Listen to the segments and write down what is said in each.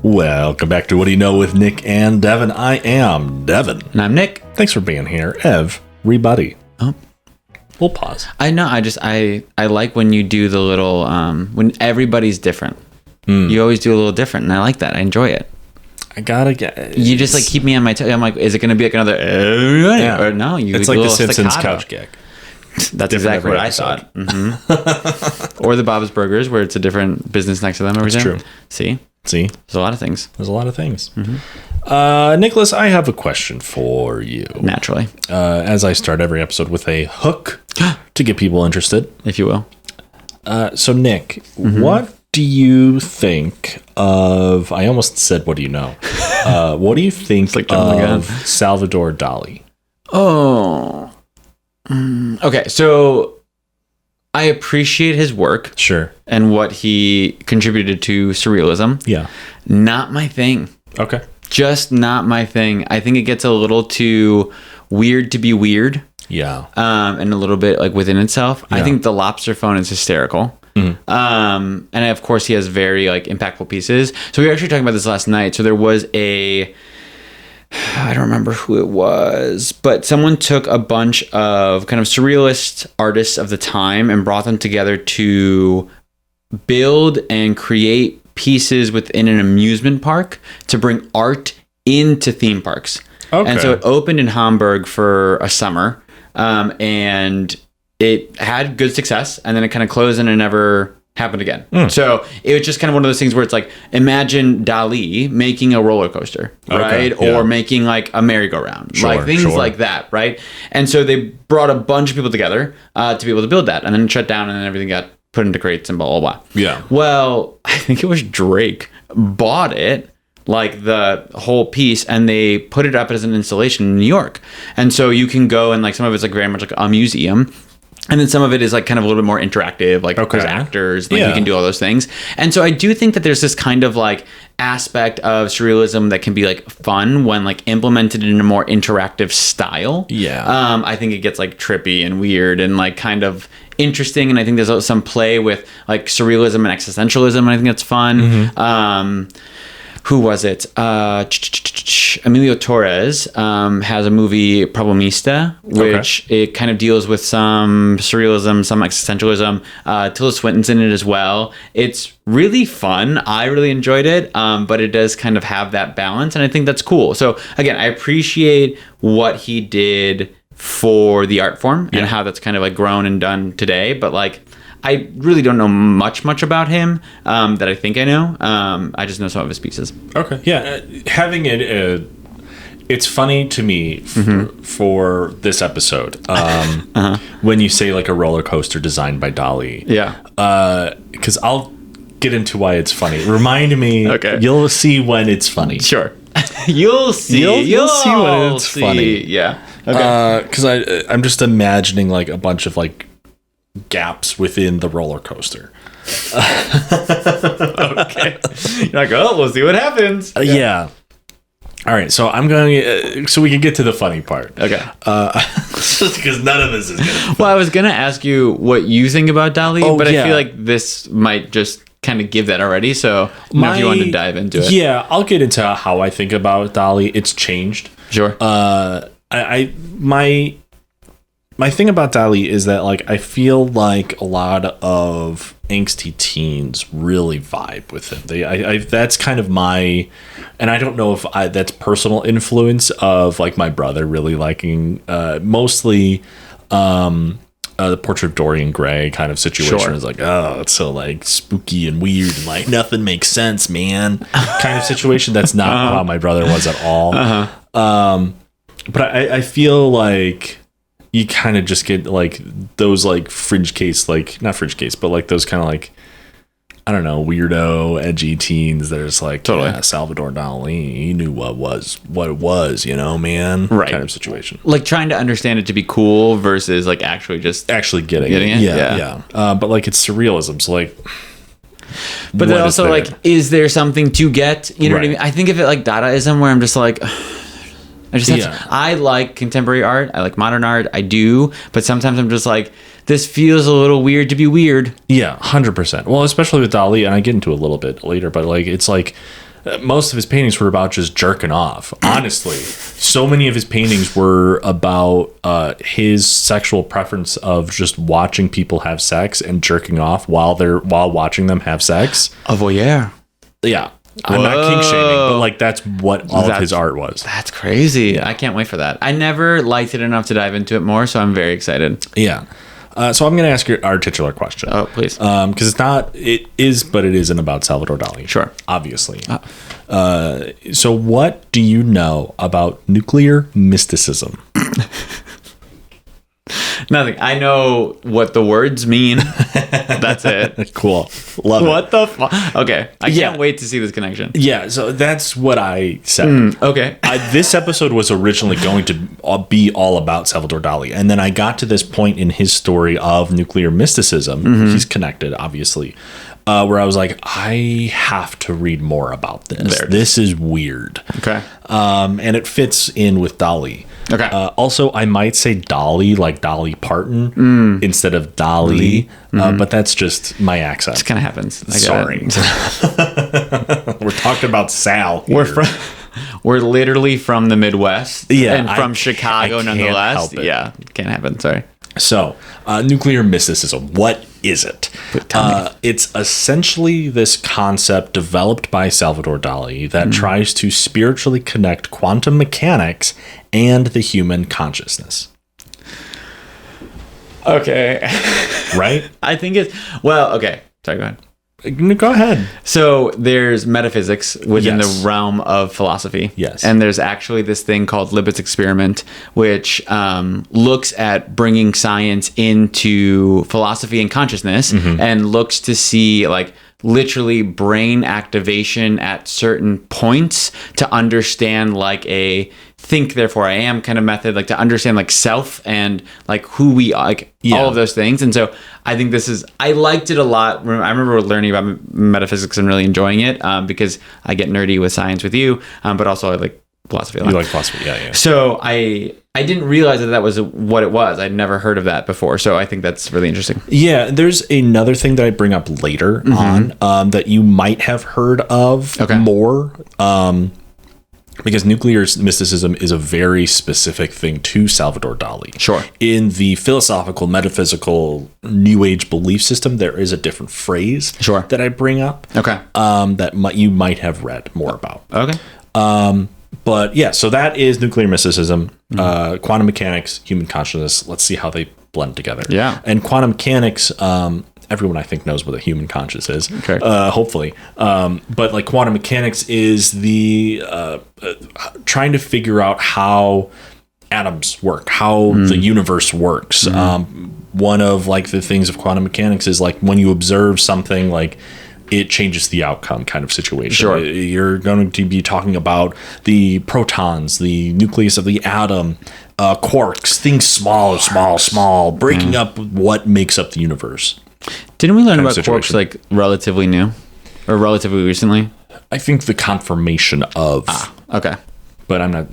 Welcome back to What Do You Know with Nick and Devin. I am Devin. And I'm Nick. Thanks for being here, everybody. Oh. We'll pause. I know. I like when you do the little, when everybody's different. You always do a little different, and I like that. I enjoy it. I gotta get... You just like keep me on my toes. I'm like, is it going to be like another... Yeah. Or no, you it's do like a the little Simpsons staccato. couch gag. That's exactly what I thought. Mm-hmm. Or the Bob's Burgers, where it's a different business next to them every time. True. See? There's a lot of things. Nicholas, I have a question for you. Naturally. As I start every episode with a hook to get people interested. If you will. So, Nick, what do you think of... I almost said, what do you know? What do you think of Salvador Dali? Oh. Okay, so I appreciate his work. Sure. And what he contributed to surrealism. Yeah. Not my thing. Okay. Just not my thing. I think it gets a little too weird to be weird. Yeah. And a little bit like within itself. Yeah. I think the lobster phone is hysterical. And of course he has very like impactful pieces. So we were actually talking about this last night. So there was I don't remember who it was, but someone took a bunch of kind of surrealist artists of the time and brought them together to build and create pieces within an amusement park to bring art into theme parks. Okay. And so it opened in Hamburg for a summer, and it had good success, and then it kind of closed and it never happened again. So it was just kind of one of those things where it's like, imagine Dali making a roller coaster, right? Yeah. Or making like a merry-go-round, like things like that, right? And so they brought a bunch of people together to be able to build that, and then it shut down, and then everything got put into crates and blah, blah, blah. Yeah. Well, I think it was Drake bought it, like the whole piece, and they put it up as an installation in New York. And so you can go, and like some of it's like very much like a museum. And then some of it is like kind of a little bit more interactive, like there's actors, like you can do all those things. And so I do think that there's this kind of like aspect of surrealism that can be like fun when like implemented in a more interactive style. Yeah. I think it gets like trippy and weird and like kind of interesting. And I think there's some play with like surrealism and existentialism. And I think that's fun. Who was it? Emilio Torres has a movie, Problemista, which it kind of deals with some surrealism, some existentialism. Tilda Swinton's in it as well. It's really fun. I really enjoyed it, but it does kind of have that balance, and I think that's cool. So again, I appreciate what he did for the art form and how that's kind of like grown and done today, but like I really don't know much about him that I think I know. I just know some of his pieces. Okay. Yeah. Having it, it's funny to me for this episode when you say like a roller coaster designed by Dali. Yeah. Because I'll get into why it's funny. Remind me. Okay. You'll see when it's funny. Sure. You'll see. You'll see when it's funny. Yeah. Okay. Because I'm just imagining like a bunch of like gaps within the roller coaster. Okay. You're like, oh, we'll see what happens. Yeah. All right. So I'm going so we can get to the funny part. Okay. Because none of this is good. Well, I was going to ask you what you think about Dali, but I feel like this might just kind of give that already. So if you wanted to dive into it. Yeah, I'll get into how I think about Dali. It's changed. Sure. My thing about Dali is that like I feel like a lot of angsty teens really vibe with him. That's kind of my, and I don't know if that's personal influence of like my brother really liking mostly the Portrait of Dorian Gray kind of situation. Sure. Is like, oh, it's so like spooky and weird and like nothing makes sense, man. Kind of situation. That's not how my brother was at all. But I feel like you kind of just get like those like fringe case, like not fringe case, but like those kind of like, I don't know, weirdo, edgy teens. There's like, yeah, Salvador Dali, he knew what it was, you know, man. Right. Kind of situation. Like trying to understand it to be cool versus like actually getting it. Yeah. But like it's surrealism. So like, but then also like, is there something to get? You know what I mean? I think of it like Dadaism, where I'm just like, I just have to, I like contemporary art. I like modern art. I do. But sometimes I'm just like, this feels a little weird to be weird. Yeah, 100%. Well, especially with Dali, and I get into it a little bit later, but like, it's like, most of his paintings were about just jerking off. Honestly, so many of his paintings were about his sexual preference of just watching people have sex and jerking off while watching them have sex. A voyeur. Yeah. I'm not kink shaming, but like that's what all of his art was. That's crazy. I can't wait for that. I never liked it enough to dive into it more, so I'm very excited. Yeah. So I'm going to ask you our titular question. Oh, please. Because it is, but it isn't about Salvador Dali. Sure. Obviously. So what do you know about nuclear mysticism? Nothing. I know what the words mean. That's it. Cool. Love what it. the fuck? Okay. I can't wait to see this connection. Yeah, so that's what I said. Okay. This episode was originally going to be all about Salvador Dali. And then I got to this point in his story of nuclear mysticism. He's connected, obviously. Where I was like, I have to read more about this. This is weird. Okay. And it fits in with Dali. Okay. Also, I might say Dolly, like Dolly Parton, instead of Dali, but that's just my accent. It kind of happens. Sorry. We're talking about Sal here. We're literally from the Midwest. Yeah, and from Chicago, nonetheless. Yeah, can't happen. Sorry. So, nuclear mysticism, what is it? It's essentially this concept developed by Salvador Dali that tries to spiritually connect quantum mechanics and the human consciousness. Okay. Right? I think it's... Well, okay. Sorry, go ahead. Go ahead. So there's metaphysics within the realm of philosophy. Yes. And there's actually this thing called Libet's experiment, which looks at bringing science into philosophy and consciousness and looks to see like literally brain activation at certain points to understand like a think therefore I am kind of method, like to understand like self and like who we are, like all of those things. And so I think I liked it a lot. I remember learning about metaphysics and really enjoying it because I get nerdy with science with you, but also I like philosophy a lot. You like philosophy, yeah. So I didn't realize that was what it was. I'd never heard of that before. So I think that's really interesting. Yeah, there's another thing that I bring up later on that you might have heard of more. Because nuclear mysticism is a very specific thing to Salvador Dali. Sure. In the philosophical, metaphysical, New Age belief system, there is a different phrase that I bring up. Okay. That you might have read more about. Okay. But yeah, so that is nuclear mysticism, quantum mechanics, human consciousness. Let's see how they blend together. Yeah. And quantum mechanics, everyone I think knows what a human conscious is. Okay. Hopefully. But like quantum mechanics is the trying to figure out how atoms work, how the universe works. One of like the things of quantum mechanics is like when you observe something, like it changes the outcome kind of situation. Sure. You're going to be talking about the protons, the nucleus of the atom, quarks, things small, breaking up what makes up the universe. Didn't we learn about quarks like relatively new or relatively recently? I think the confirmation of. Okay. But I'm not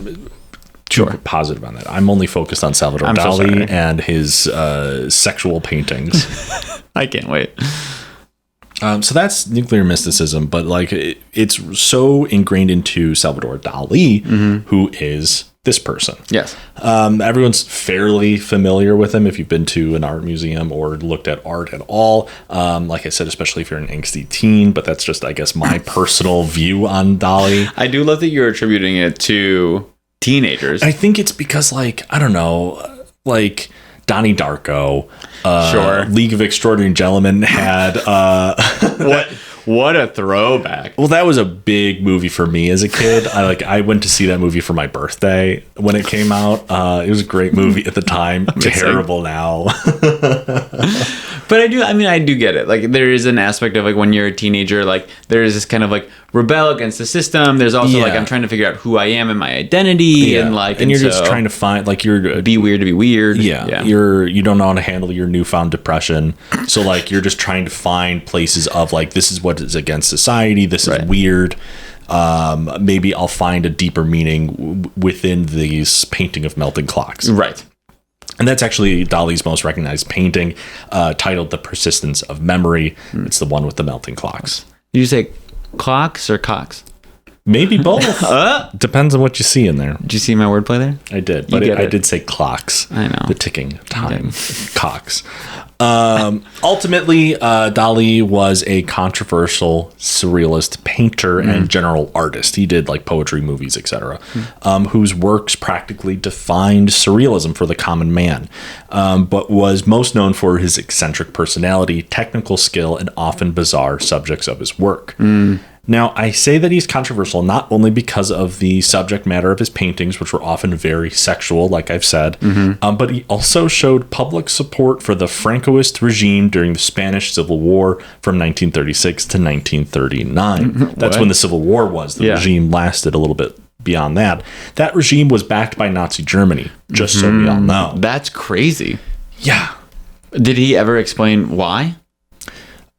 too positive on that. I'm only focused on Salvador Dali and his sexual paintings. I can't wait. So that's nuclear mysticism, but like it's so ingrained into Salvador Dali, who is this person. Yes. Everyone's fairly familiar with him if you've been to an art museum or looked at art at all. Like I said, especially if you're an angsty teen, but that's just, I guess, my personal view on Dali. I do love that you're attributing it to teenagers. I think it's because, like, I don't know, like Donnie Darko, League of Extraordinary Gentlemen had What a throwback. Well, that was a big movie for me as a kid. I went to see that movie for my birthday when it came out. It was a great movie at the time. Terrible now. But I do get it. Like there is an aspect of like when you're a teenager, like there is this kind of like rebel against the system. There's also like I'm trying to figure out who I am and my identity and like and you're just trying to find like you're be weird to be weird. Yeah. You don't know how to handle your newfound depression. So like you're just trying to find places of like this is what is against society. This is weird. Maybe I'll find a deeper meaning within these painting of melting clocks. Right. And that's actually Dali's most recognized painting, titled The Persistence of Memory. It's the one with the melting clocks. Did you say clocks or cocks? Maybe both. Depends on what you see in there. Did you see my wordplay there? I did, but I did say clocks. I know. The ticking time. Cocks. Ultimately, Dali was a controversial surrealist painter and general artist. He did like poetry, movies, etc., whose works practically defined surrealism for the common man, but was most known for his eccentric personality, technical skill, and often bizarre subjects of his work. Now, I say that he's controversial not only because of the subject matter of his paintings, which were often very sexual, like I've said, but he also showed public support for the Francoist regime during the Spanish Civil War from 1936 to 1939. That's when the Civil War was. The regime lasted a little bit beyond that. That regime was backed by Nazi Germany, just so we all know. That's crazy. Yeah. Did he ever explain why?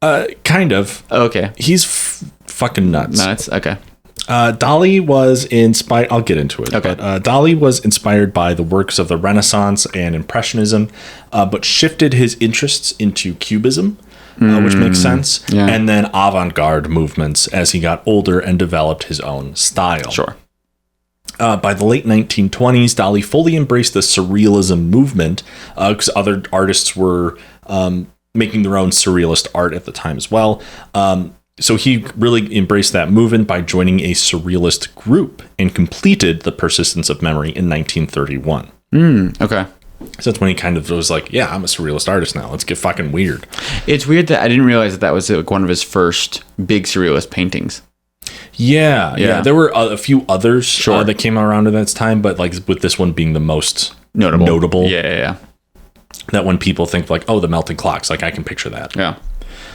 Kind of. Okay. He's fucking nuts. Okay. Dali was inspired. I'll get into it. Okay. But, Dali was inspired by the works of the Renaissance and Impressionism, but shifted his interests into Cubism, which makes sense, and then avant-garde movements as he got older and developed his own style. Sure. By the late 1920s, Dali fully embraced the surrealism movement because other artists were making their own surrealist art at the time as well. So he really embraced that movement by joining a surrealist group and completed The Persistence of Memory in 1931. Okay. So that's when he kind of was like, yeah, I'm a surrealist artist now. Let's get fucking weird. It's weird that I didn't realize that was like one of his first big surrealist paintings. Yeah. There were a few others that came around at that time, but like with this one being the most notable. Yeah. That when people think like, oh, the melting clocks, like I can picture that. Yeah.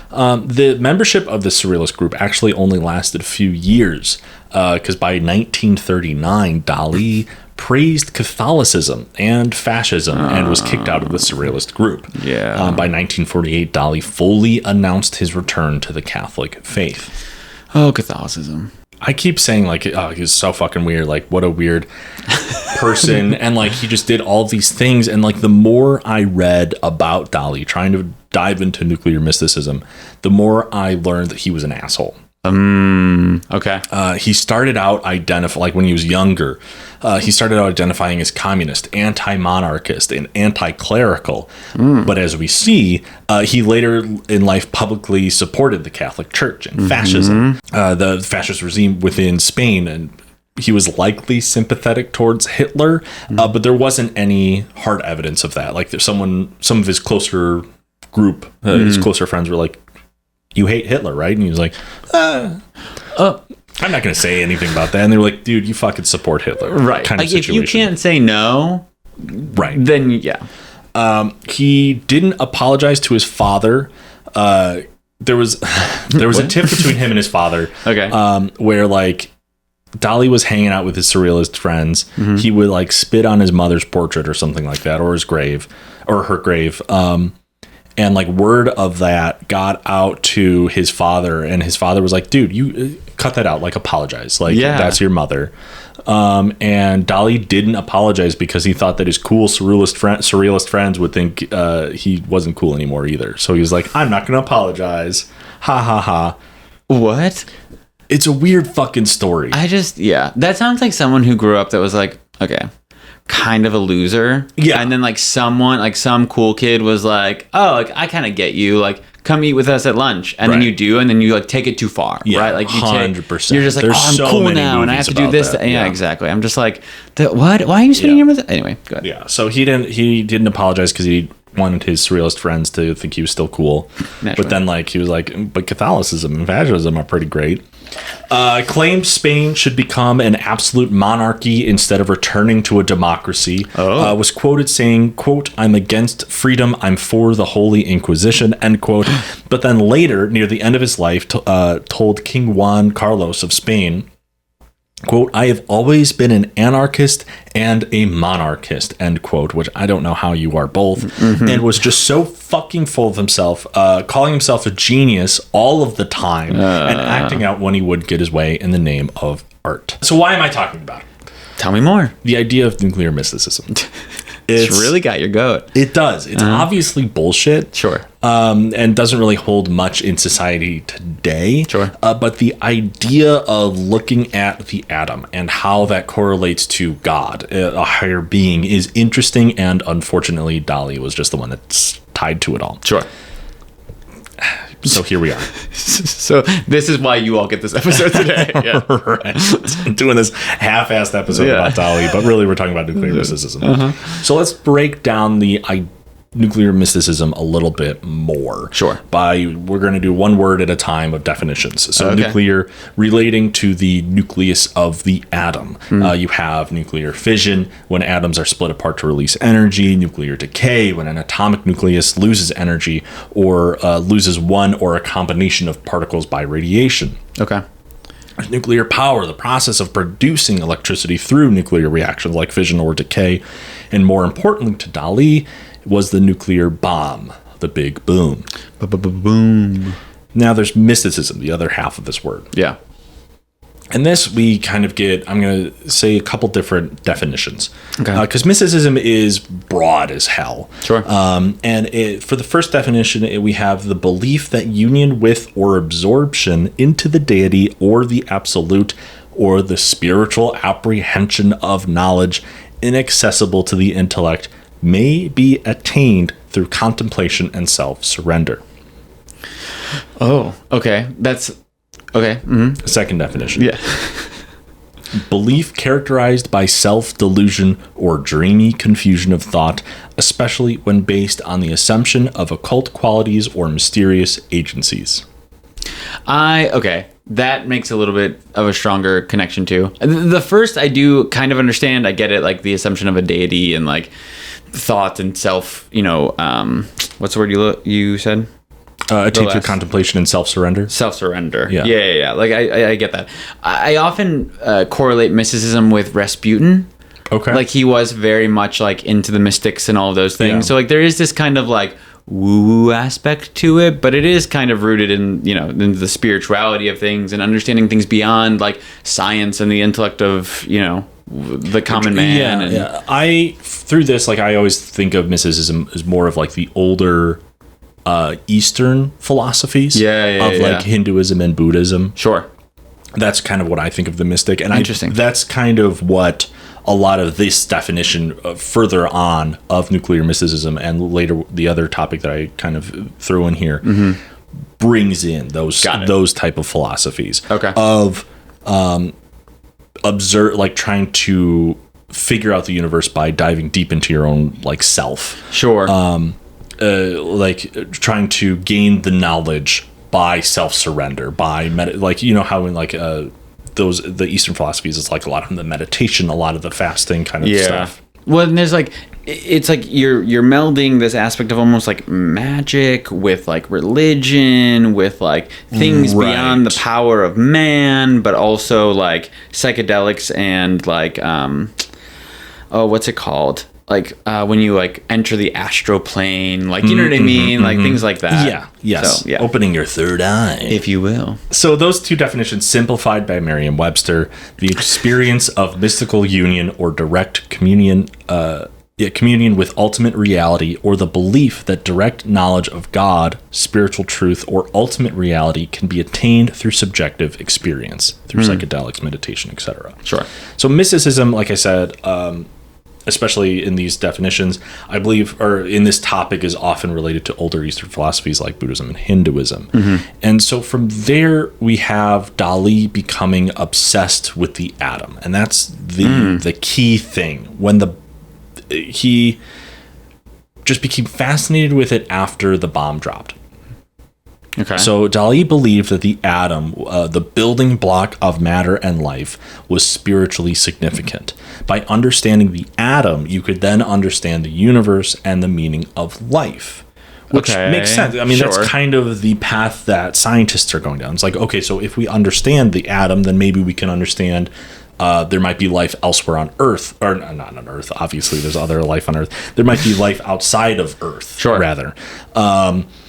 The membership of the surrealist group actually only lasted a few years, because by 1939, Dali praised Catholicism and fascism and was kicked out of the surrealist group. Yeah. By 1948, Dali fully announced his return to the Catholic faith. Oh, Catholicism. I keep saying like, oh, he's so fucking weird. Like, what a weird person. And like, he just did all these things. And like, the more I read about Dali, trying to dive into nuclear mysticism, the more I learned that he was an asshole. Okay. He started out like when he was younger, he started out identifying as communist, anti-monarchist, and anti-clerical. But as we see, he later in life publicly supported the Catholic Church and fascism, the fascist regime within Spain, and he was likely sympathetic towards Hitler, but there wasn't any hard evidence of that. Like some of his closer group, his closer friends were like, you hate Hitler, right? And he was like, I'm not going to say anything about that. And they were like, dude, you fucking support Hitler. Right. Kind of like situation. If you can't say no, right, then yeah. He didn't apologize to his father. There was a tiff between him and his father. Okay. Where like Dali was hanging out with his surrealist friends. He would like spit on his mother's portrait or something like that, or his grave, or her grave. And like word of that got out to his father, and his father was like, dude, you cut that out, like apologize. Like that's your mother. And Dali didn't apologize because he thought that his cool surrealist friends would think he wasn't cool anymore either. So he was like, I'm not going to apologize. Ha ha ha. What? It's a weird fucking story. That sounds like someone who grew up that was like, okay, kind of a loser. Yeah. And then like someone, like some cool kid was like, oh, like I kind of get you. Like, come eat with us at lunch. And then you do, and then you like take it too far. Yeah, right? Like you 100%. You're just like, I'm so cool now and I have to do this. Yeah, exactly. I'm just like, what? Why are you spitting him with it? Anyway, go ahead. Yeah. So he didn't apologize because he wanted his surrealist friends to think he was still cool. Naturally. But then like he was like, but Catholicism and fascism are pretty great. Claimed Spain should become an absolute monarchy instead of returning to a democracy. Was quoted saying, quote, I'm against freedom, I'm for the Holy Inquisition, end quote. But then later, near the end of his life, told King Juan Carlos of Spain, quote, I have always been an anarchist and a monarchist, end quote, which I don't know how you are both, and was just so fucking full of himself, calling himself a genius all of the time, and acting out when he would get his way in the name of art. So why am I talking about it? Tell me more. The idea of nuclear mysticism. It's really got your goat. It does. It's obviously bullshit. Sure. And doesn't really hold much in society today. Sure. But the idea of looking at the atom and how that correlates to God, a higher being, is interesting. And unfortunately, Dali was just the one that's tied to it all. Sure. So here we are. So this is why you all get this episode today. Yeah. Right. Doing this half-assed episode about Dali, but really we're talking about nuclear mysticism. So let's break down the nuclear mysticism a little bit more. Sure. We're going to do one word at a time of definitions. So nuclear relating to the nucleus of the atom. You have nuclear fission, when atoms are split apart to release energy. Nuclear decay, when an atomic nucleus loses energy or loses one or a combination of particles by radiation. Okay. Nuclear power, the process of producing electricity through nuclear reactions like fission or decay. And more importantly to Dali, was the nuclear bomb, the big boom. Boom. Now there's mysticism, the other half of this word. Yeah. And this we kind of get, I'm going to say a couple different definitions. Okay. Because mysticism is broad as hell. Sure. For the first definition, we have the belief that union with or absorption into the deity or the absolute or the spiritual apprehension of knowledge inaccessible to the intellect may be attained through contemplation and self-surrender. Oh, okay. That's okay. Mm-hmm. Second definition. Yeah. Belief characterized by self-delusion or dreamy confusion of thought, especially when based on the assumption of occult qualities or mysterious agencies. Okay. That makes a little bit of a stronger connection too. The first I do kind of understand. I get it, like the assumption of a deity and like thought and self, what's the word you said? Attained through contemplation and self-surrender. Self-surrender. Yeah. Yeah. Like I get that. I often correlate mysticism with Rasputin. Okay. Like he was very much like into the mystics and all of those things. Yeah. So like there is this kind of like woo aspect to it, but it is kind of rooted in, in the spirituality of things and understanding things beyond like science and the intellect of, the common man. Through this, like I always think of mysticism as more of like the older Eastern philosophies like Hinduism and Buddhism. Sure. That's kind of what I think of the mystic. And Interesting. That's kind of what a lot of this definition further on of nuclear mysticism and later the other topic that I kind of throw in here brings in those type of philosophies of trying to figure out the universe by diving deep into your own like self. Sure. Like trying to gain the knowledge by self-surrender, by how in like the Eastern philosophies, it's like a lot of the meditation, a lot of the fasting kind of stuff. Well, and there's like, it's like you're melding this aspect of almost like magic with like religion, with like things beyond the power of man, but also like psychedelics and like, what's it called? Like when you like enter the astral plane, like, you know what I mean? Like things like that. Yeah. Yes. So, yeah. Opening your third eye, if you will. So those two definitions, simplified by Merriam-Webster, the experience of mystical union or direct communion with ultimate reality, or the belief that direct knowledge of God, spiritual truth, or ultimate reality can be attained through subjective experience, through psychedelics, meditation, etc. Sure. So mysticism, like I said, especially in these definitions, I believe, or in this topic, is often related to older Eastern philosophies like Buddhism and Hinduism. And so from there, we have Dali becoming obsessed with the atom. And that's the key thing. When he just became fascinated with it after the bomb dropped. Okay. So Dali believed that the atom, the building block of matter and life, was spiritually significant. By understanding the atom, you could then understand the universe and the meaning of life, which makes sense. I mean, that's kind of the path that scientists are going down. It's like, okay, so if we understand the atom, then maybe we can understand there might be life elsewhere on Earth, or not on Earth. Obviously, there's other life on Earth. There might be life outside of Earth, rather.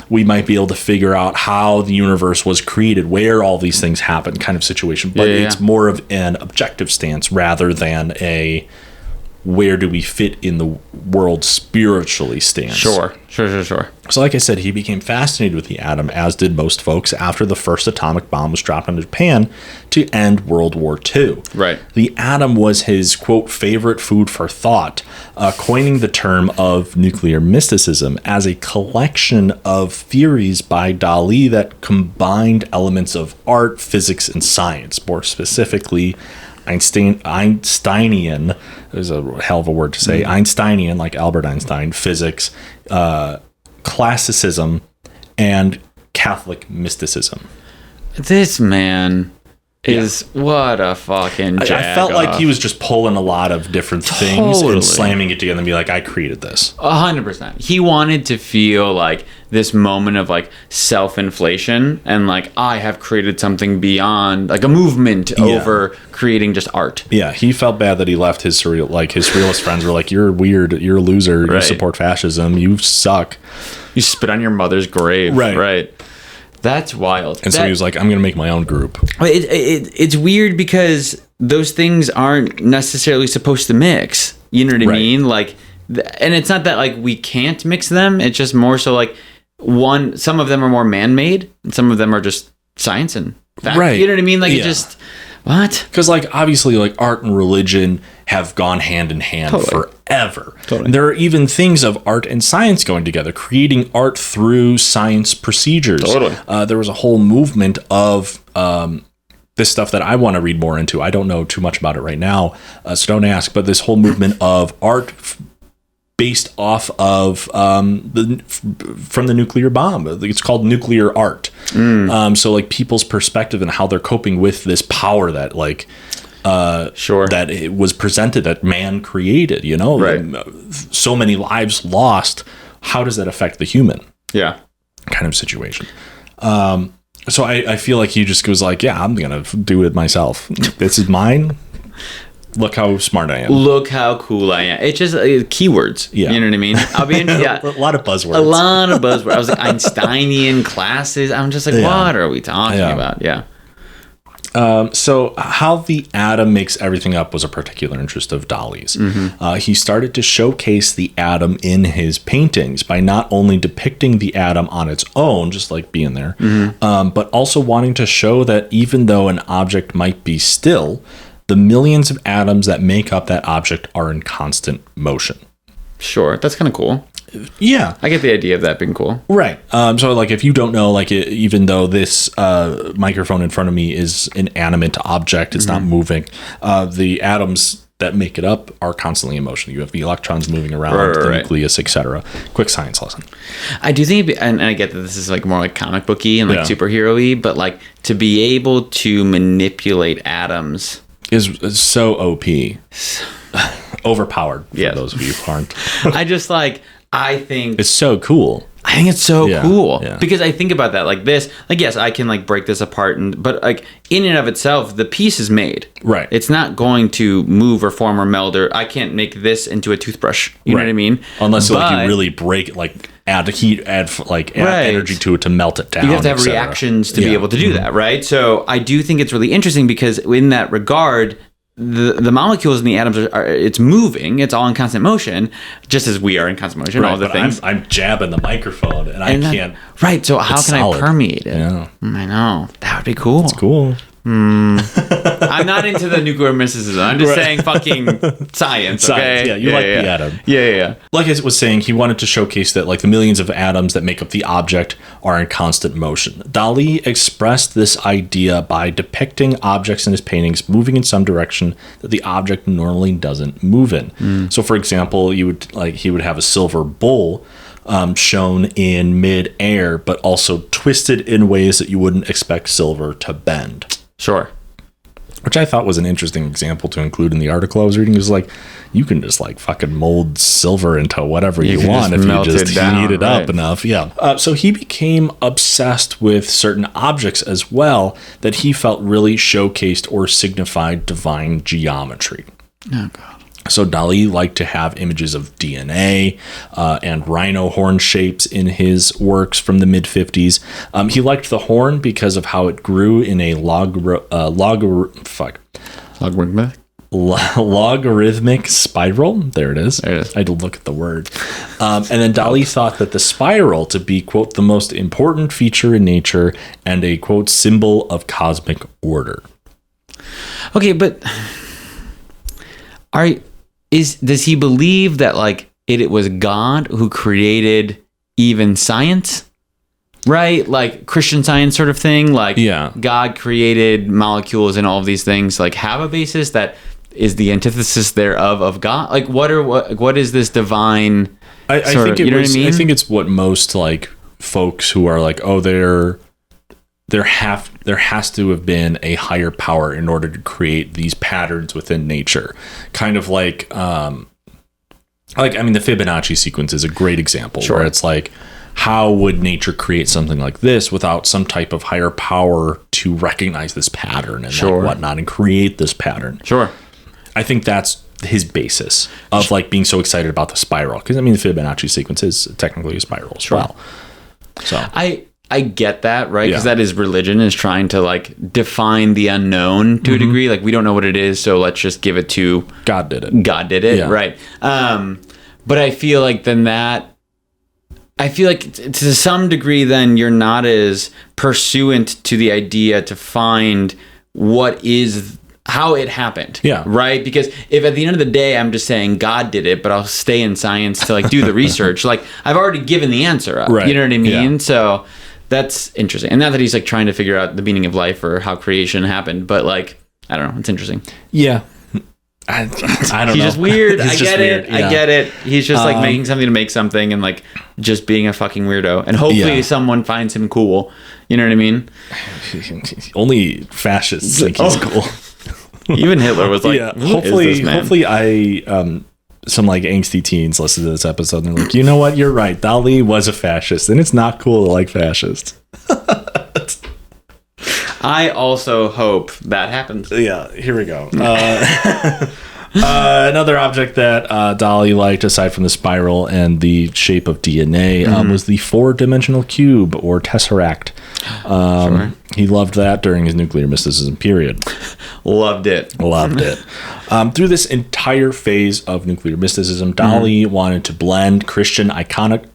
We might be able to figure out how the universe was created, where all these things happen, kind of situation. But it's more of an objective stance rather than a where do we fit in the world spiritually stance. Sure. So like I said, he became fascinated with the atom, as did most folks, after the first atomic bomb was dropped on Japan to end World War II. Right. The atom was his, quote, favorite food for thought, coining the term of nuclear mysticism as a collection of theories by Dali that combined elements of art, physics, and science. More specifically, Einsteinian, there's a hell of a word to say, Einsteinian, like Albert Einstein, physics, classicism, and Catholic mysticism. This man is what a fucking I felt like he was just pulling a lot of different things and slamming it together and be like, I created this. 100%. He wanted to feel like this moment of like self-inflation and like, I have created something beyond, like a movement over creating just art. Yeah, he felt bad that he left his surrealist friends were like, you're weird, you're a loser, you support fascism, you suck. You spit on your mother's grave. Right. That's wild. And so he was like, I'm going to make my own group. It's weird because those things aren't necessarily supposed to mix. You know what I mean? Like, and it's not that like we can't mix them. It's just more so like some of them are more man-made and some of them are just science and fact. Right. You know what I mean? Like it just, what? Because like obviously like art and religion have gone hand in hand forever. And there are even things of art and science going together, creating art through science procedures. There was a whole movement of this stuff that I want to read more into. I don't know too much about it right now, so don't ask. But this whole movement of art based off of from the nuclear bomb. It's called nuclear art. So like people's perspective and how they're coping with this power that like that it was presented, that man created, you know, so many lives lost. How does that affect the human? Yeah. Kind of situation. So I feel like he just goes like, yeah, I'm going to do it myself. This is mine. Look how smart I am. Look how cool I am. It's just keywords. Yeah. You know what I mean? I'll be a lot of buzzwords. A lot of buzzwords. I was like, Einsteinian classes. I'm just like, what are we talking about? Yeah. So how the atom makes everything up was a particular interest of Dali's. He started to showcase the atom in his paintings by not only depicting the atom on its own, just like being there, but also wanting to show that even though an object might be still, the millions of atoms that make up that object are in constant motion. Sure. That's kind of cool. Yeah. I get the idea of that being cool. Right. So like if you don't know, like even though this microphone in front of me is an animate object, it's not moving, the atoms that make it up are constantly in motion. You have the electrons moving around, the nucleus, etc. Quick science lesson. I do think, and I get that this is like more like comic booky and like superhero-y, but like to be able to manipulate atoms is so OP. Overpowered for those of you who aren't. I think it's so cool. I think it's so cool because I think about that like this, like, yes, I can like break this apart but like in and of itself, the piece is made. Right. It's not going to move or form or meld, or I can't make this into a toothbrush. You know what I mean? Unless like you really break it, like add heat, add energy to it to melt it down. You have to have reactions to be able to do that, right? So I do think it's really interesting because in that regard, the molecules in the atoms it's moving, it's all in constant motion, just as we are in constant motion. All the things. I'm jabbing the microphone and I can't. Right. So how can I permeate it? Yeah. I know. That would be cool. It's cool. I'm not into the nuclear mysticism. I'm just saying fucking science. Okay. Yeah, you like the atom. Yeah. Like I was saying, he wanted to showcase that like the millions of atoms that make up the object are in constant motion. Dali expressed this idea by depicting objects in his paintings moving in some direction that the object normally doesn't move in. So, for example, he would have a silver bowl shown in mid-air, but also twisted in ways that you wouldn't expect silver to bend. Sure. Which I thought was an interesting example to include in the article I was reading. Is like, you can just like fucking mold silver into whatever you want if you just heat it up enough. Yeah. So he became obsessed with certain objects as well that he felt really showcased or signified divine geometry. Oh, God. So Dali liked to have images of DNA and rhino horn shapes in his works from the mid-50s. He liked the horn because of how it grew in a logarithmic logarithmic spiral. There it is. There it is. I had to look at the word. And then Dali thought that the spiral to be, quote, the most important feature in nature and a, quote, symbol of cosmic order. Okay, but does he believe that like it was God who created even science? Right? Like Christian Science sort of thing. Like God created molecules and all of these things like have a basis that is the antithesis thereof of God. Like what is this divine I think it's what most like folks who are like, oh, there has to have been a higher power in order to create these patterns within nature. Kind of like the Fibonacci sequence is a great example where it's like, how would nature create something like this without some type of higher power to recognize this pattern and like whatnot and create this pattern? Sure. I think that's his basis of like being so excited about the spiral. Because the Fibonacci sequence is technically a spiral as well. So I get that, right? Because that is religion is trying to like define the unknown to a degree. Like we don't know what it is, so let's just give it to God did it. Right? But I feel like to some degree, then you're not as pursuant to the idea to find how it happened. Yeah. Right? Because if at the end of the day, I'm just saying God did it, but I'll stay in science to like do the research, like I've already given the answer up. Right. You know what I mean? Yeah. So that's interesting. And not that he's like trying to figure out the meaning of life or how creation happened, but like, I don't know. It's interesting. Yeah. I don't know. He's just weird. I get it. Yeah. I get it. He's just like making something to make something and like just being a fucking weirdo. And hopefully someone finds him cool. You know what I mean? Only fascists think he's cool. Even Hitler was like, hopefully some like angsty teens listen to this episode and they're like, you know what? You're right. Dali was a fascist and it's not cool to like fascists. I also hope that happens. Yeah, here we go. Another object that Dali liked, aside from the spiral and the shape of DNA, was the four-dimensional cube or tesseract. He loved that during his nuclear mysticism period. Loved it. Through this entire phase of nuclear mysticism, Dali wanted to blend Christian Iconography?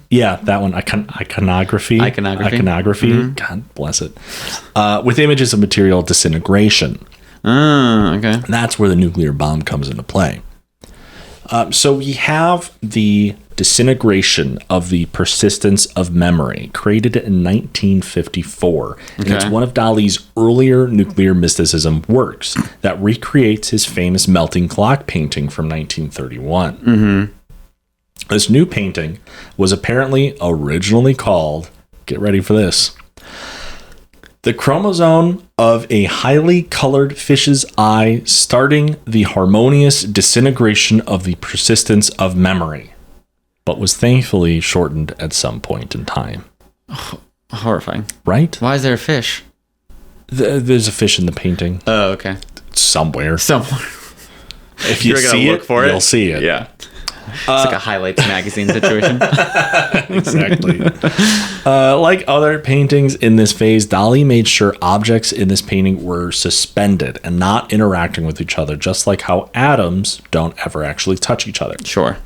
Yeah, that one. Iconography. God bless it. With images of material disintegration. Okay. And that's where the nuclear bomb comes into play. So we have the disintegration of the persistence of memory, created in 1954. And it's one of Dali's earlier nuclear mysticism works that recreates his famous melting clock painting from 1931. This new painting was apparently originally called, get ready for this, the chromosome of a highly colored fish's eye starting the harmonious disintegration of the persistence of memory, but was thankfully shortened at some point in time. Horrifying. Right? Why is there a fish? There's a fish in the painting. Oh, okay. Somewhere. If you see it, you'll see it. Yeah. It's like a highlights magazine situation. Exactly. Like other paintings in this phase, Dali made sure objects in this painting were suspended and not interacting with each other, just like how atoms don't ever actually touch each other. Sure.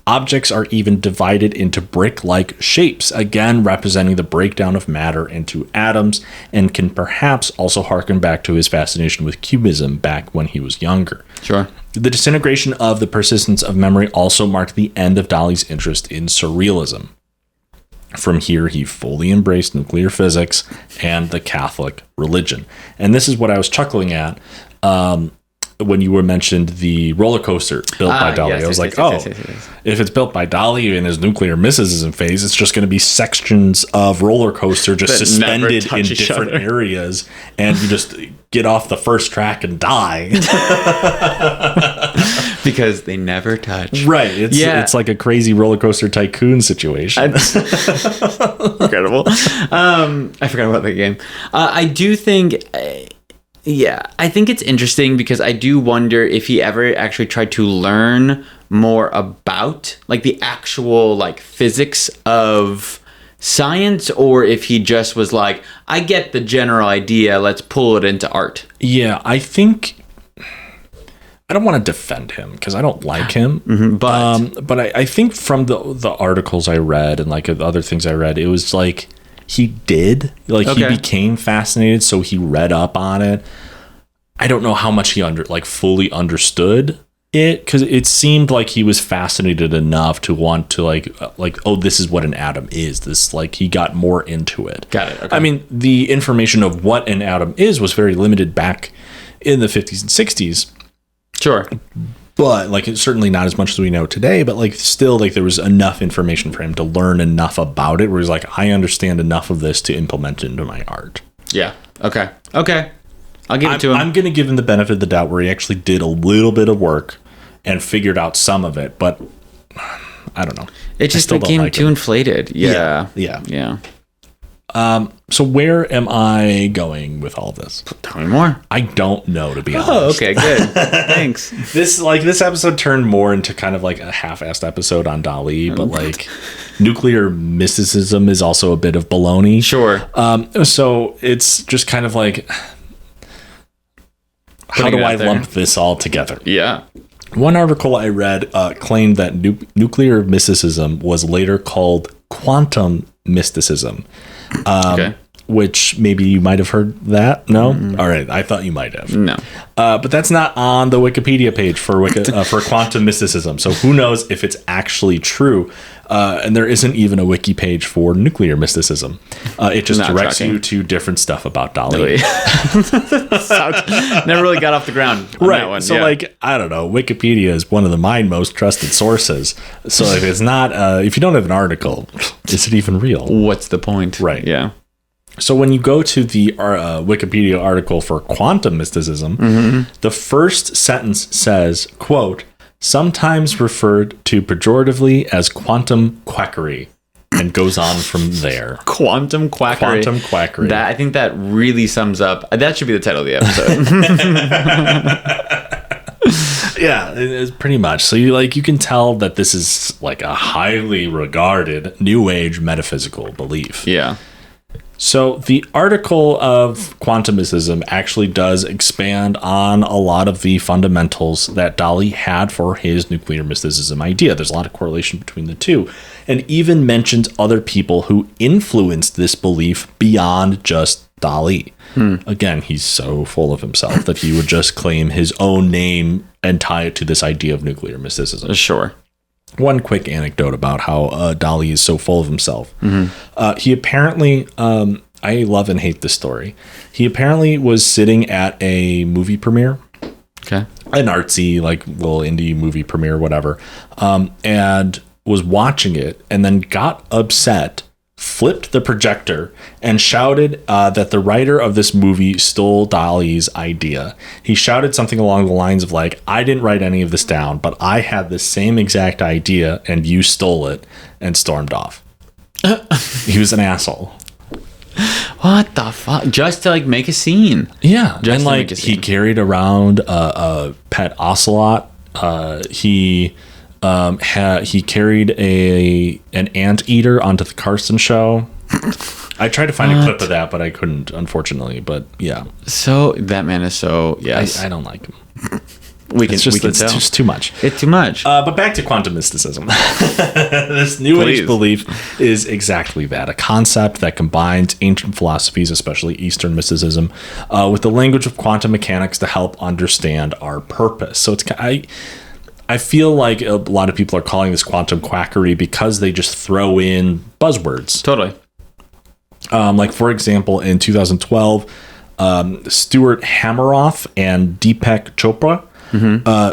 Objects are even divided into brick-like shapes, again representing the breakdown of matter into atoms, and can perhaps also harken back to his fascination with cubism back when he was younger. Sure. The disintegration of the persistence of memory also marked the end of Dali's interest in surrealism. From here, he fully embraced nuclear physics and the Catholic religion. And this is what I was chuckling at when you were mentioned the roller coaster built by Dali. Yes, I was if it's built by Dali in his nuclear mysticism phase, it's just going to be sections of roller coaster just suspended in different areas, and you just get off the first track and die. Because they never touch. Right. It's like a crazy roller coaster tycoon situation. Incredible. I forgot about that game. I do think... I think it's interesting because I do wonder if he ever actually tried to learn more about like the actual like physics of science, or if he just was like, I get the general idea, let's pull it into art. Yeah, I think I don't want to defend him because I don't like him. But I think from the articles I read and like other things I read, it was like he did. Like he became fascinated, so he read up on it. I don't know how much he fully understood it, because it seemed like he was fascinated enough to want to like oh, this is what an atom is. This, like, he got more into it. Got it. Okay. I mean, the information of what an atom is was very limited back in the 50s and 60s. Sure. But like, it's certainly not as much as we know today, but like still, like, there was enough information for him to learn enough about it where he's like, I understand enough of this to implement into my art. Yeah. Okay. I'll give it to him. I'm going to give him the benefit of the doubt where he actually did a little bit of work and figured out some of it, but I don't know. It just became too inflated. Yeah. So where am I going with all this? Tell me more. I don't know, to be honest. Oh, okay, good. Thanks. This episode turned more into kind of like a half-assed episode on Dali, but like nuclear mysticism is also a bit of baloney. Sure. So it's just kind of like, how do I lump this all together? Yeah. One article I read claimed that nuclear mysticism was later called quantum mysticism. Which maybe you might have heard that. No? All right. I thought you might have. No. But that's not on the Wikipedia page for quantum mysticism. So who knows if it's actually true. And there isn't even a wiki page for nuclear mysticism. It just directs you to different stuff about Dali. Never really got off the ground on that one. So like, I don't know, Wikipedia is one of my most trusted sources. So if it's not, if you don't have an article, is it even real? What's the point? Right. Yeah. So when you go to the Wikipedia article for quantum mysticism, the first sentence says, quote, sometimes referred to pejoratively as quantum quackery, and goes on from there. Quantum quackery. Quantum quackery. I think that really sums up. That should be the title of the episode. Yeah, it's pretty much. So you can tell that this is like a highly regarded New Age metaphysical belief. Yeah. So the article of quantum mysticism actually does expand on a lot of the fundamentals that Dali had for his nuclear mysticism idea. There's a lot of correlation between the two, and even mentions other people who influenced this belief beyond just Dali. Again, he's so full of himself that he would just claim his own name and tie it to this idea of nuclear mysticism. Sure. One quick anecdote about how Dali is so full of himself. He apparently, I love and hate this story. He apparently was sitting at a movie premiere. Okay. An artsy, like, little indie movie premiere, whatever. And was watching it and then got upset, flipped the projector, and shouted that the writer of this movie stole Dali's idea. He shouted something along the lines of like, I didn't write any of this down, but I had the same exact idea and you stole it, and stormed off. He was an asshole. What the fuck? Just to like make a scene. Yeah. Just and like he carried around a pet ocelot. He carried an anteater onto the Carson show. I tried to find a clip of that, but I couldn't, unfortunately. But yeah. So that man is so, yes. I don't like him. It's just too much. It's too much. But back to quantum mysticism. This New Age belief is exactly that. A concept that combines ancient philosophies, especially Eastern mysticism, with the language of quantum mechanics to help understand our purpose. So I feel like a lot of people are calling this quantum quackery because they just throw in buzzwords. Totally. Like, for example, in 2012, Stuart Hameroff and Deepak Chopra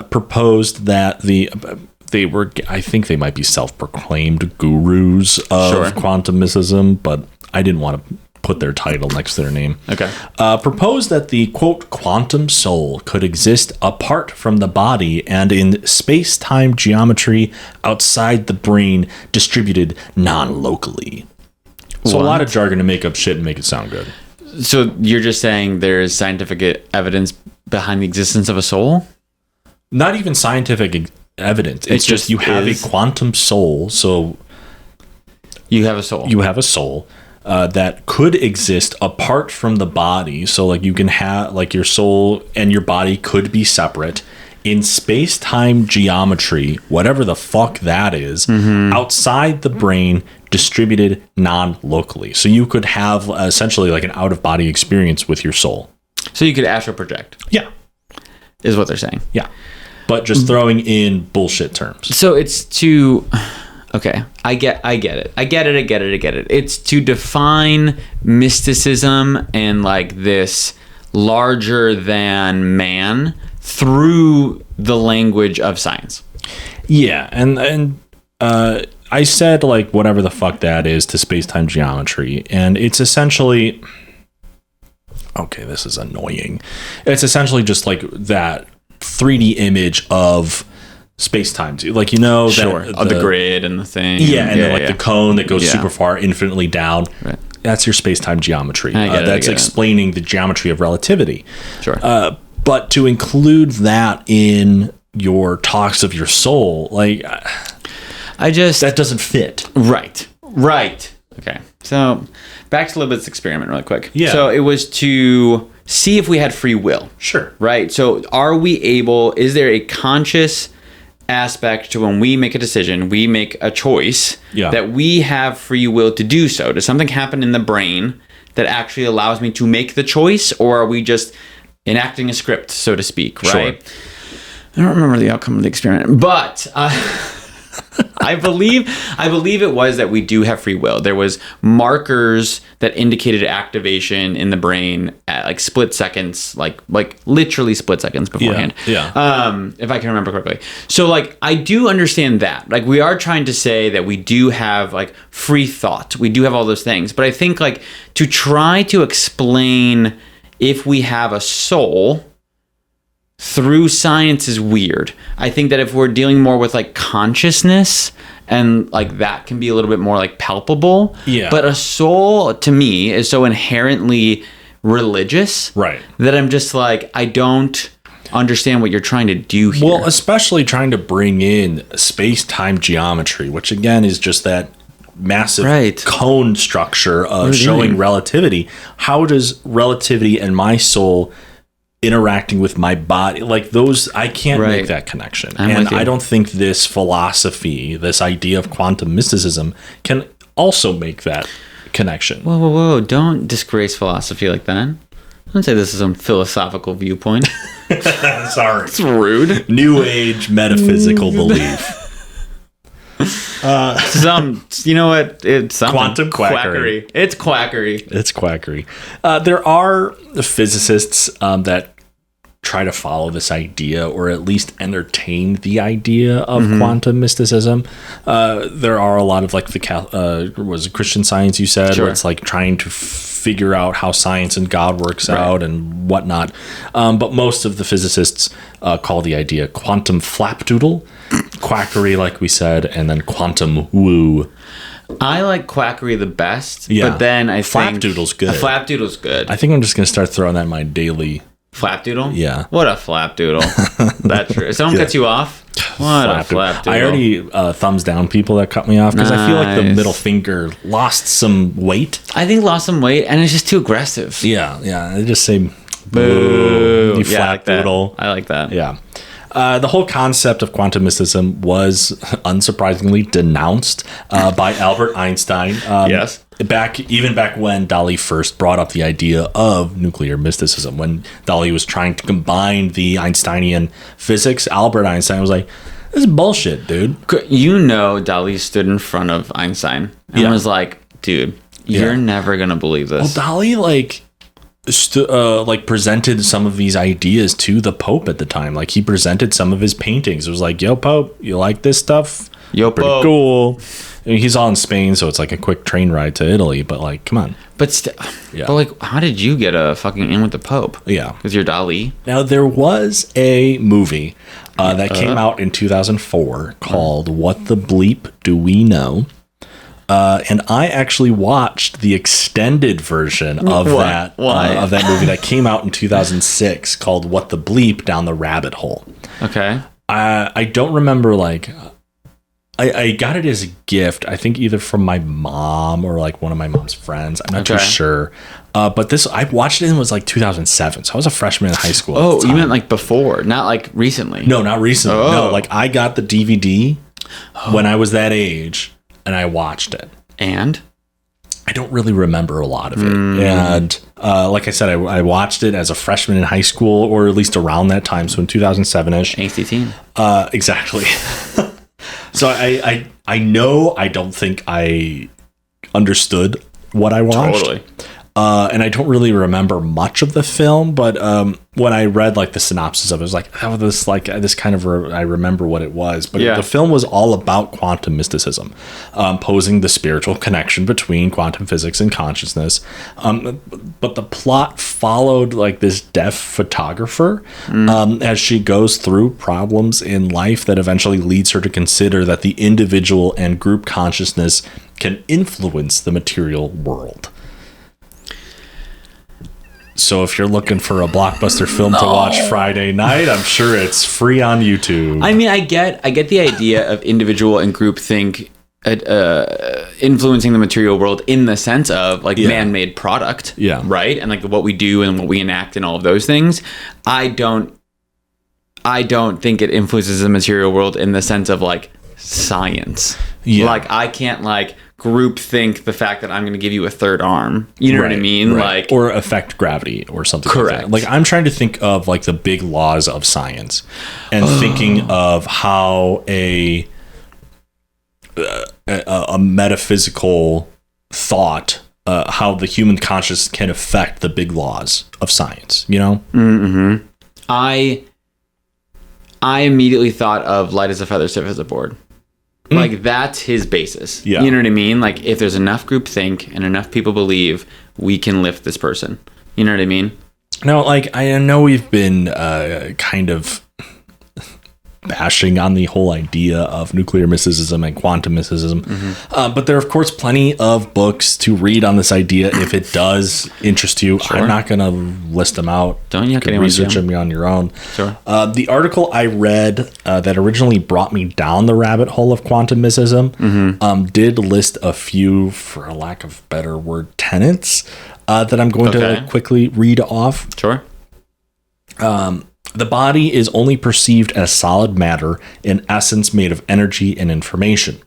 proposed that they were, I think they might be self-proclaimed gurus of quantum mysticism, but I didn't want to put their title next to their name. Okay. Proposed that the, quote, quantum soul could exist apart from the body and in space-time geometry outside the brain, distributed non-locally. So a lot of jargon to make up shit and make it sound good. So you're just saying there's scientific evidence behind the existence of a soul? Not even scientific evidence. It's just you have a quantum soul. So You have a soul. You have a soul that could exist apart from the body. So like you can have like your soul and your body could be separate in space-time geometry, whatever the fuck that is, outside the brain, distributed non-locally. So you could have essentially like an out-of-body experience with your soul. So you could astral project. Yeah. Is what they're saying. Yeah. But just throwing in bullshit terms. So it's to... Okay, I get it. It's to define mysticism and like this larger than man through the language of science. Yeah, and I said like whatever the fuck that is to space-time geometry, and it's essentially okay, this is annoying. It's essentially just like that 3D image of space-time, like sure, the grid and the thing, the cone that goes super far, infinitely down. Right. That's your space-time geometry. That's explaining the geometry of relativity. Sure. But to include that in your talks of your soul, like that doesn't fit. Right. Okay. So back to Libet's experiment really quick. Yeah. So it was to see if we had free will. Sure. Right. So is there a conscious aspect to when we make a decision, we make a choice, that we have free will to do so? Does something happen in the brain that actually allows me to make the choice, or are we just enacting a script, so to speak, right? Sure. I don't remember the outcome of the experiment, but I believe it was that we do have free will. There was markers that indicated activation in the brain at like split seconds, like literally split seconds beforehand. Yeah. If I can remember correctly. So like I do understand that. Like we are trying to say that we do have like free thought. We do have all those things. But I think like to try to explain if we have a soul through science is weird. I think that if we're dealing more with like consciousness and like that can be a little bit more like palpable. Yeah. But a soul to me is so inherently religious. Right. That I'm just like, I don't understand what you're trying to do here. Well, especially trying to bring in space-time geometry, which again is just that massive cone structure of showing relativity. How does relativity and my soul interacting with my body, like those, I can't make that connection. I don't think this philosophy, this idea of quantum mysticism can also make that connection. Whoa, don't disgrace philosophy like that. Don't say this is some philosophical viewpoint. Sorry. It's rude. New age metaphysical belief. You know what? It's something. Quantum quackery. It's quackery. It's quackery. There are physicists that try to follow this idea, or at least entertain the idea of quantum mysticism. There are a lot of like was it Christian Science you said, sure, where it's like trying to figure out how science and God works out and whatnot. But most of the physicists call the idea quantum flapdoodle, quackery, like we said, and then quantum woo. I like quackery the best, but then I think flapdoodle's good. Flapdoodle's good. I think I'm just gonna start throwing that in my daily. Flapdoodle? Yeah. What a flapdoodle. That's true. If someone cuts you off, what a flapdoodle. I already thumbs down people that cut me off because I feel like the middle finger lost some weight. I think lost some weight, and it's just too aggressive. Yeah. I just say boo. You flapdoodle. I like that. Yeah. The whole concept of quantum mysticism was unsurprisingly denounced by Albert Einstein. Yes. Back when Dali first brought up the idea of nuclear mysticism, when Dali was trying to combine the Einsteinian physics, Albert Einstein was like, "This is bullshit, dude." Dali stood in front of Einstein and was like, "Dude, you're never gonna believe this." Well, Dali presented some of these ideas to the Pope at the time. Like he presented some of his paintings. It was like, "Yo, Pope, you like this stuff? Yo, pretty Pope. Cool." I mean, he's all in Spain, so it's like a quick train ride to Italy. But like, come on. But like, how did you get a fucking in with the Pope? Yeah, because you're Dali. Now there was a movie that came out in 2004 called "What the Bleep Do We Know?" And I actually watched the extended version of that movie that came out in 2006 called "What the Bleep Down the Rabbit Hole." Okay. I don't remember I got it as a gift, I think either from my mom or like one of my mom's friends. I'm not too sure. But this, I watched it and it was like 2007. So I was a freshman in high school. Oh, you meant like before, not like recently? No, not recently. Oh. No, like I got the DVD when I was that age and I watched it. And? I don't really remember a lot of it. And like I said, I watched it as a freshman in high school, or at least around that time. So in 2007-ish. Angsty teen. Exactly. So I know I don't think I understood what I watched. Totally. And I don't really remember much of the film, but when I read like the synopsis of it, it was like, oh, this kind of I remember what it was. But the film was all about quantum mysticism, posing the spiritual connection between quantum physics and consciousness. But the plot followed like this deaf photographer as she goes through problems in life that eventually leads her to consider that the individual and group consciousness can influence the material world. So if you're looking for a blockbuster film to watch Friday night, I'm sure it's free on YouTube. I mean, I get the idea of individual and group think influencing the material world in the sense of like man-made product, right? And like what we do and what we enact and all of those things. I don't think it influences the material world in the sense of like science. Like I can't like group think the fact that I'm going to give you a third arm. You know what I mean? Right. Like, or affect gravity or something. Correct. Like that. Like I'm trying to think of like the big laws of science and thinking of how a metaphysical thought, how the human conscious can affect the big laws of science, you know? Mm-hmm. I immediately thought of light as a feather, stiff as a board. Like that's his basis. Yeah. You know what I mean? Like if there's enough group think and enough people believe, we can lift this person. You know what I mean? No, like I know we've been kind of bashing on the whole idea of nuclear mysticism and quantum mysticism. But there are, of course, plenty of books to read on this idea if it does interest you. Sure. I'm not going to list them out. Don't you can research them on your own. Sure. The article I read that originally brought me down the rabbit hole of quantum mysticism did list a few, for a lack of better word, tenets that I'm going to quickly read off. Sure. The body is only perceived as solid matter, in essence made of energy and information.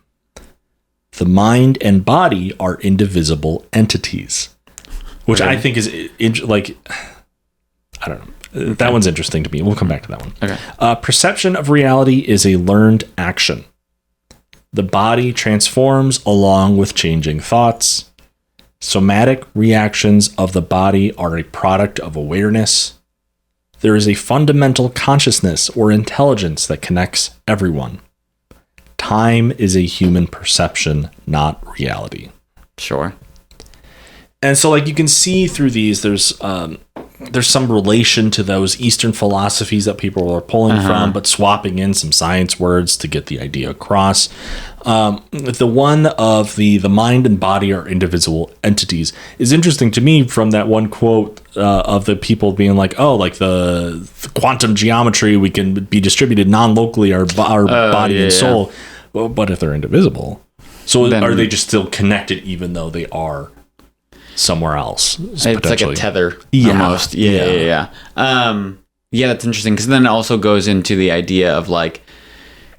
The mind and body are indivisible entities, which I think is like, I don't know. That one's interesting to me. We'll come back to that one. Okay. Perception of reality is a learned action. The body transforms along with changing thoughts. Somatic reactions of the body are a product of awareness. There is a fundamental consciousness or intelligence that connects everyone. Time is a human perception, not reality. Sure. And so, like, you can see through these, there's some relation to those Eastern philosophies that people are pulling from, but swapping in some science words to get the idea across. The one of the mind and body are indivisible entities is interesting to me from that one quote of the people being like, oh, like the quantum geometry, we can be distributed non-locally, our body and soul. Well, but if they're indivisible, so then, are they just still connected even though they are somewhere else? It's like a tether almost. Yeah. Yeah, that's interesting because then it also goes into the idea of like,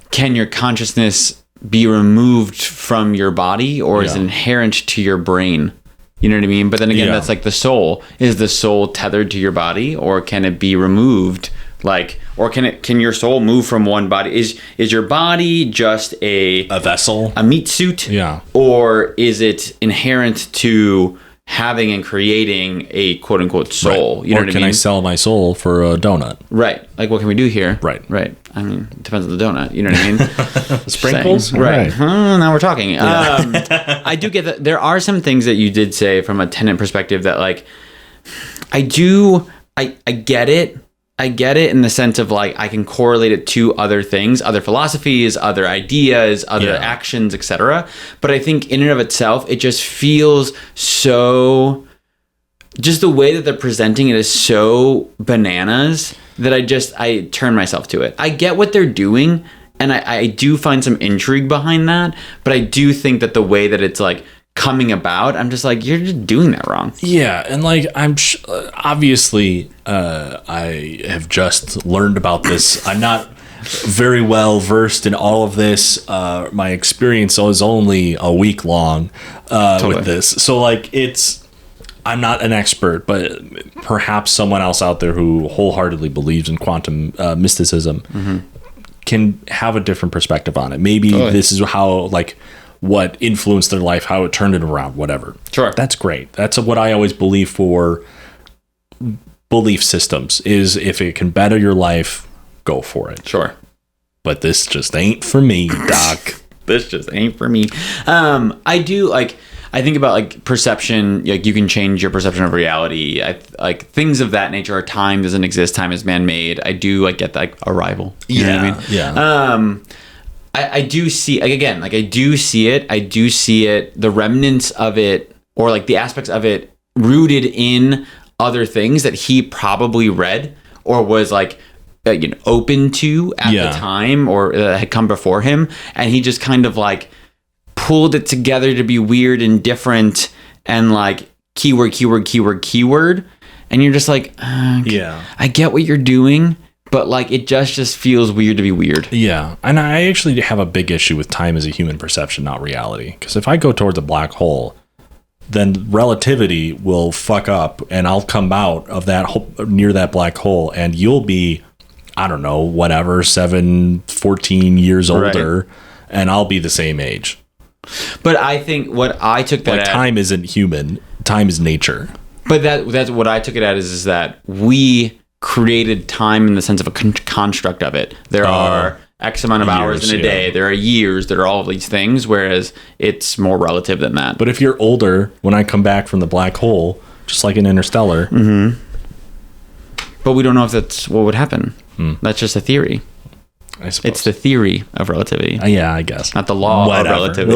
can your consciousness be removed from your body or is it inherent to your brain? You know what I mean? But then again, that's like the soul. Is the soul tethered to your body or can it be removed? Like, or can your soul move from one body? Is your body just a vessel, a meat suit? Yeah. Or is it inherent to having and creating a quote unquote soul? Right. You know or what I mean? Can I sell my soul for a donut? Right. Like, what can we do here? Right. I mean, it depends on the donut. You know what I mean? Sprinkles? Right. Now we're talking. I do get that. There are some things that you did say from a tenant perspective that, like, I get it. I get it in the sense of, like, I can correlate it to other things, other philosophies, other ideas, other actions, etc. But I think in and of itself, it just feels so... Just the way that they're presenting it is so bananas that I turn myself to it. I get what they're doing, And I do find some intrigue behind that, but I do think that the way that it's like coming about, I'm just like, you're just doing that wrong. Yeah, and like obviously I have just learned about this. I'm not very well versed in all of this. My experience is only a week long with this, so like I'm not an expert, but perhaps someone else out there who wholeheartedly believes in quantum mysticism can have a different perspective on it. Maybe this is how, like, what influenced their life, how it turned it around, whatever. Sure. That's great. That's what I always believe for belief systems, is if it can better your life, go for it. Sure. But this just ain't for me, Doc. This just ain't for me. I think about like perception, like you can change your perception of reality. Like things of that nature. Time doesn't exist. Time is man-made. I do get like arrival. You know what I mean? Yeah. I do see, like, again, like I do see it. I do see it, the remnants of it, or like the aspects of it rooted in other things that he probably read or was like, open to at the time, or had come before him. And he just kind of like pulled it together to be weird and different and like keyword. And you're just like, I get what you're doing, but like it just feels weird to be weird. Yeah. And I actually have a big issue with time as a human perception, not reality. Because if I go towards a black hole, then relativity will fuck up and I'll come out of that near that black hole and you'll be, I don't know, whatever, 14 years older, and I'll be the same age. But I think what I took that time isn't human, time is nature. But that's what I took it at is that we created time in the sense of a construct of it. There are X amount of hours in a day. There are years. There are all of these things, whereas it's more relative than that. But if you're older, when I come back from the black hole, just like in Interstellar. Mm-hmm. But we don't know if that's what would happen. That's just a theory. I suppose. It's the theory of relativity. Yeah, I guess. Not the law of relativity.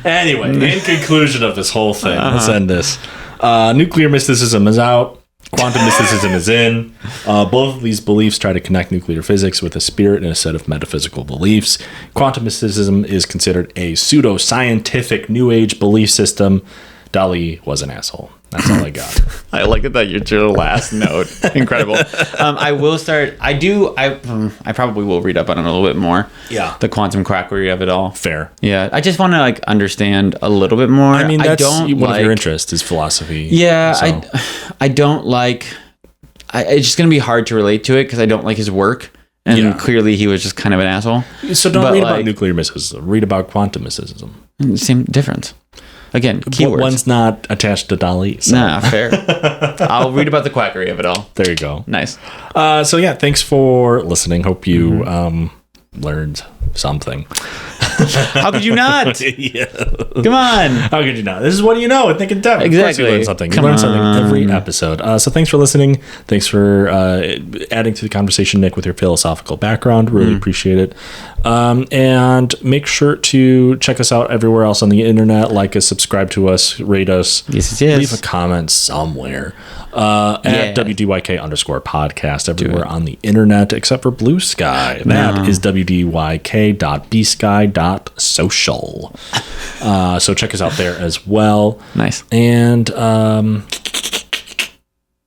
Anyway, in conclusion of this whole thing, let's end this. Nuclear mysticism is out. Quantum mysticism is in. Both of these beliefs try to connect nuclear physics with a spirit and a set of metaphysical beliefs. Quantum mysticism is considered a pseudo-scientific New Age belief system. Dali was an asshole. That's all I got. I like that your last note. Incredible. I will start. I probably will read up on it a little bit more. Yeah. The quantum quackery of it all. Fair. Yeah. I just want to like understand a little bit more. I mean, that's one of your interests is philosophy. Yeah. So. I don't like. It's just gonna be hard to relate to it because I don't like his work. And clearly he was just kind of an asshole. So don't read about nuclear mysticism. Read about quantum mysticism. Same difference. Again, keywords. One's not attached to Dali. So. Nah, fair. I'll read about the quackery of it all. There you go. Nice. So yeah, thanks for listening. Hope you learned something. How could you not? Yeah. Come on. How could you not? This is What Do You Know with Nick and Devin. Exactly. Of course you learn something. You learn something every episode. So thanks for listening. Thanks for adding to the conversation, Nick, with your philosophical background. Really appreciate it. And make sure to check us out everywhere else on the internet. Like us, subscribe to us, rate us. Yes. Leave a comment somewhere. At WDYK_podcast everywhere on the internet except for Blue Sky. That is WDYK.bsky.social. So check us out there as well. Nice. And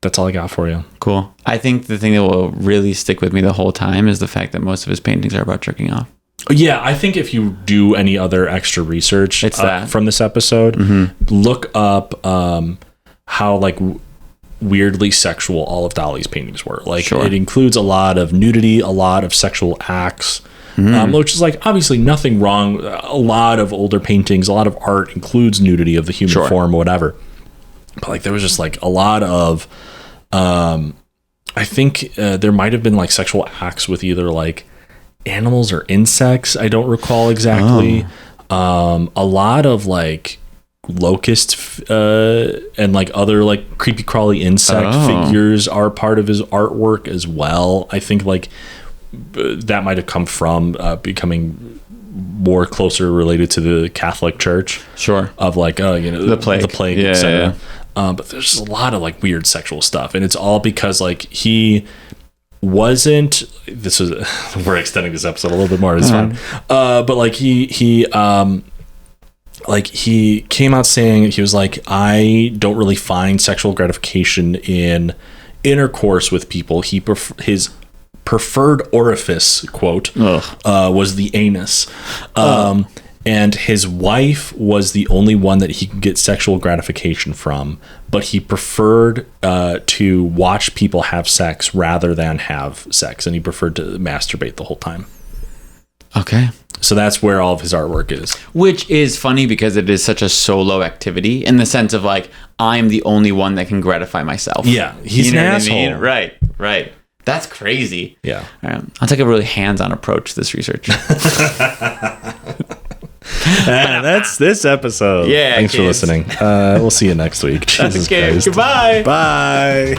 that's all I got for you. Cool. I think the thing that will really stick with me the whole time is the fact that most of his paintings are about jerking off. Yeah, I think if you do any other extra research from this episode, look up how like weirdly sexual all of Dali's paintings were. Like it includes a lot of nudity, a lot of sexual acts, which is like obviously nothing wrong. A lot of older paintings, a lot of art includes nudity of the human form or whatever. But like there was just like a lot of, I think there might have been like sexual acts with either like animals or insects. I don't recall exactly. A lot of like locusts and like other like creepy crawly insect figures are part of his artwork as well. I think like that might have come from becoming more closer related to the Catholic Church. Of like the plague, etc. But there's a lot of like weird sexual stuff, and it's all because like he wasn't, this was, we're extending this episode a little bit more, it's fine. But like he came out saying, he was like, I don't really find sexual gratification in intercourse with people. His preferred orifice, quote, was the anus. And his wife was the only one that he could get sexual gratification from, but he preferred to watch people have sex rather than have sex, and he preferred to masturbate the whole time. Okay. So that's where all of his artwork is. Which is funny because it is such a solo activity in the sense of like, I'm the only one that can gratify myself. Yeah, he's an asshole. I mean? Right. That's crazy. Yeah. I'll take a really hands-on approach to this research. That's this episode. Yeah. Thanks for listening. We'll see you next week. Jesus Christ. Goodbye. Bye.